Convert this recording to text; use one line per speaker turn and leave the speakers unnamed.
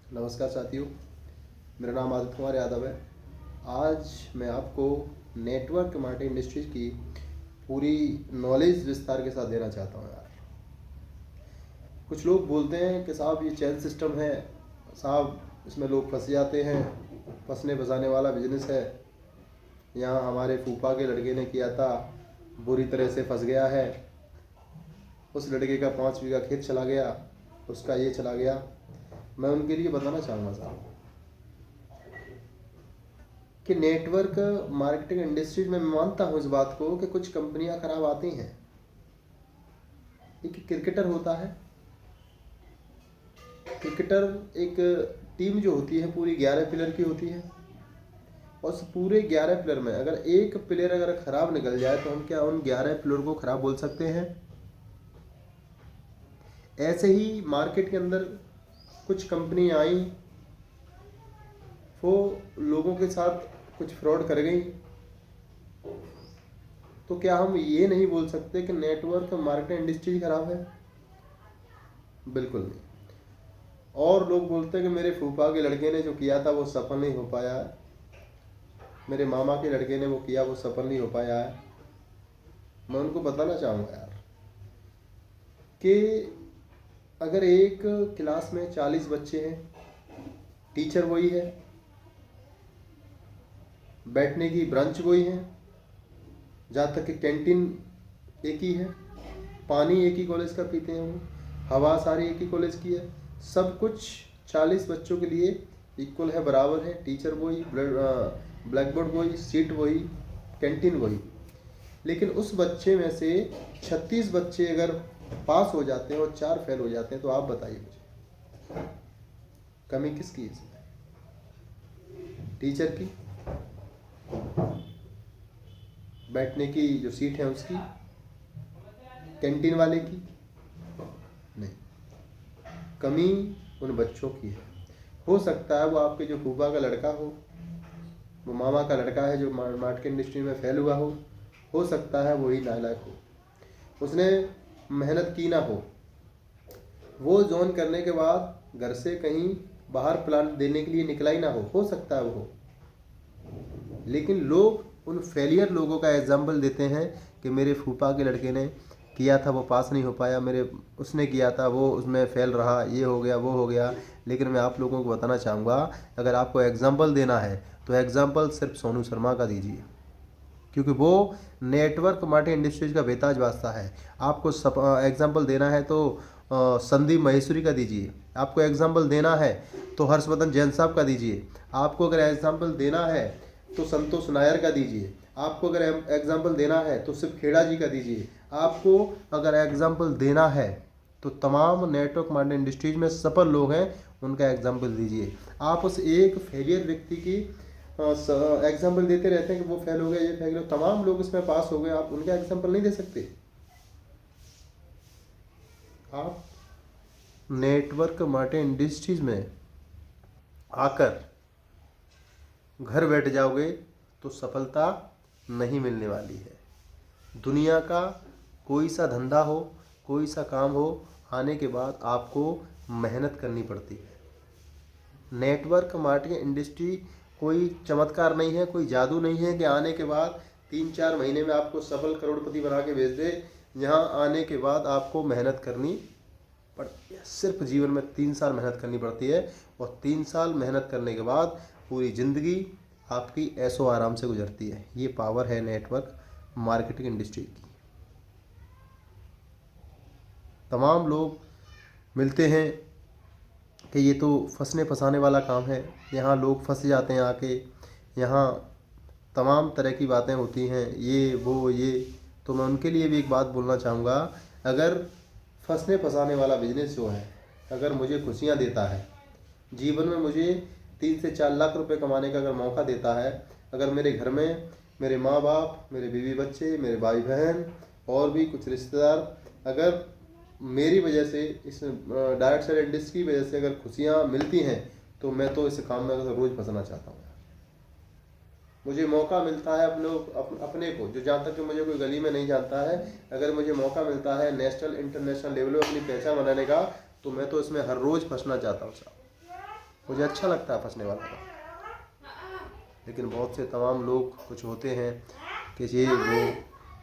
नमस्कार साथियों, मेरा नाम आदित्य कुमार यादव है। आज मैं आपको नेटवर्क मार्केटिंग इंडस्ट्रीज की पूरी नॉलेज विस्तार के साथ देना चाहता हूँ यार। कुछ लोग बोलते हैं कि साहब ये चैन सिस्टम है, साहब इसमें लोग फंस जाते हैं, फंसने फंसाने वाला बिजनेस है। यहाँ हमारे फूफा के लड़के ने किया था, बुरी तरह से फंस गया है। उस लड़के का 5 बीघा खेत चला गया, उसका ये चला गया। मैं उनके लिए बताना चाहूँगा साहब कि नेटवर्क मार्केटिंग इंडस्ट्रीज में मैं मानता हूँ इस बात को कि कुछ कंपनियां खराब आती हैं। एक क्रिकेटर होता है, क्रिकेटर एक टीम जो होती है पूरी 11 प्लेयर की होती है, और उस पूरे 11 प्लेयर में अगर एक प्लेयर अगर खराब निकल जाए तो हम क्या उन 11 प्लेयर को खराब बोल सकते हैं? ऐसे ही मार्केट के अंदर कुछ कंपनी आई, वो लोगों के साथ कुछ फ्रॉड कर गई, तो क्या हम ये नहीं बोल सकते कि नेटवर्क मार्केटिंग इंडस्ट्री खराब है? बिल्कुल नहीं। और लोग बोलते हैं कि मेरे फूफा के लड़के ने जो किया था वो सफल नहीं हो पाया है, मेरे मामा के लड़के ने वो किया वो सफल नहीं हो पाया है। मैं उनको बताना चाहूँगा यार कि अगर एक क्लास में 40 बच्चे हैं, टीचर वही है, बैठने की ब्रांच वही है, जहाँ तक कि कैंटीन एक ही है, पानी एक ही कॉलेज का पीते हैं, वो हवा सारी एक ही कॉलेज की है, सब कुछ 40 बच्चों के लिए इक्वल है, बराबर है। टीचर वही, ब्लैक बोर्ड वही, सीट वही, कैंटीन वही। लेकिन उस बच्चे में से 36 बच्चे अगर पास हो जाते हैं और 4 फेल हो जाते हैं, तो आप बताइए मुझे कमी किसकी है इसमें? टीचर की, बैठने की जो सीट है उसकी, कैंटीन वाले की? नहीं, कमी उन बच्चों की है। हो सकता है वो आपके जो फूफा का लड़का हो, वो मामा का लड़का है जो मार्केटिंग इंडस्ट्री में फेल हुआ हो सकता है वही नालायक हो, उसने मेहनत की ना वो जॉइन करने के बाद घर से कहीं बाहर प्लांट देने के लिए निकला ही ना हो सकता है वो हो। लेकिन लोग उन फेलियर लोगों का एग्जाम्पल देते हैं कि मेरे फूफा के लड़के ने किया था वो पास नहीं हो पाया, मेरे उसने किया था वो उसमें फेल रहा, ये हो गया वो हो गया। लेकिन मैं आप लोगों को बताना चाहूँगा, अगर आपको एग्जाम्पल देना है तो एग्जाम्पल सिर्फ सोनू शर्मा का दीजिए, क्योंकि वो नेटवर्क मार्केटिंग इंडस्ट्रीज का बेताज वास्ता है। आपको एग्जाम्पल देना है तो संदीप महेश्वरी का दीजिए, आपको एग्जाम्पल देना है तो हर्षवर्धन जैन साहब का दीजिए, आपको अगर एग्जाम्पल देना है तो संतोष नायर का दीजिए, आपको अगर एग्जाम्पल देना है तो सिर्फ खेड़ा जी का दीजिए, आपको अगर एग्जाम्पल देना है तो तमाम नेटवर्क मार्केटिंग इंडस्ट्रीज में सफल लोग हैं उनका एग्जाम्पल दीजिए। आप उस एक फेलियर व्यक्ति की एग्जाम्पल देते रहते हैं कि वो फेल हो गया, ये फेल हो गया, तमाम लोग इसमें पास हो गए, आप उनका एग्जाम्पल नहीं दे सकते? आप नेटवर्क मार्केटिंग इंडस्ट्रीज में आकर घर बैठ जाओगे तो सफलता नहीं मिलने वाली है। दुनिया का कोई सा धंधा हो, कोई सा काम हो, आने के बाद आपको मेहनत करनी पड़ती है। नेटवर्क मार्केटिंग इंडस्ट्री कोई चमत्कार नहीं है, कोई जादू नहीं है कि आने के बाद 3-4 महीने में आपको सफल करोड़पति बना के भेज दे। यहाँ आने के बाद आपको मेहनत करनी पड़ती है। सिर्फ जीवन में 3 साल मेहनत करनी पड़ती है, और 3 साल मेहनत करने के बाद पूरी ज़िंदगी आपकी ऐशो आराम से गुजरती है। ये पावर है नेटवर्क मार्केटिंग इंडस्ट्री की। तमाम लोग मिलते हैं कि ये तो फंसने फंसाने वाला काम है, यहाँ लोग फंस जाते हैं आके, यहाँ तमाम तरह की बातें होती हैं, ये वो ये। तो मैं उनके लिए भी एक बात बोलना चाहूँगा, अगर फंसने फंसाने वाला बिजनेस जो है अगर मुझे खुशियाँ देता है, जीवन में मुझे 3 से 4 लाख रुपए कमाने का अगर मौका देता है, अगर मेरे घर में मेरे माँ बाप, मेरे बीवी बच्चे, मेरे भाई बहन और भी कुछ रिश्तेदार अगर मेरी वजह से इस डायरेक्ट सेल इंडस्ट्री की वजह से अगर खुशियाँ मिलती हैं, तो मैं तो इस काम में रोज़ फंसना चाहता हूँ। मुझे मौका मिलता है अपने को, जो जहाँ तक कि मुझे कोई गली में नहीं जानता है, अगर मुझे मौका मिलता है नेशनल इंटरनेशनल लेवल पर अपनी पहचान बनाने का, तो मैं तो इसमें हर रोज़ फंसना चाहता हूँ साहब। मुझे अच्छा लगता है फंसने वाला का। लेकिन बहुत से तमाम लोग कुछ होते हैं कि ये वो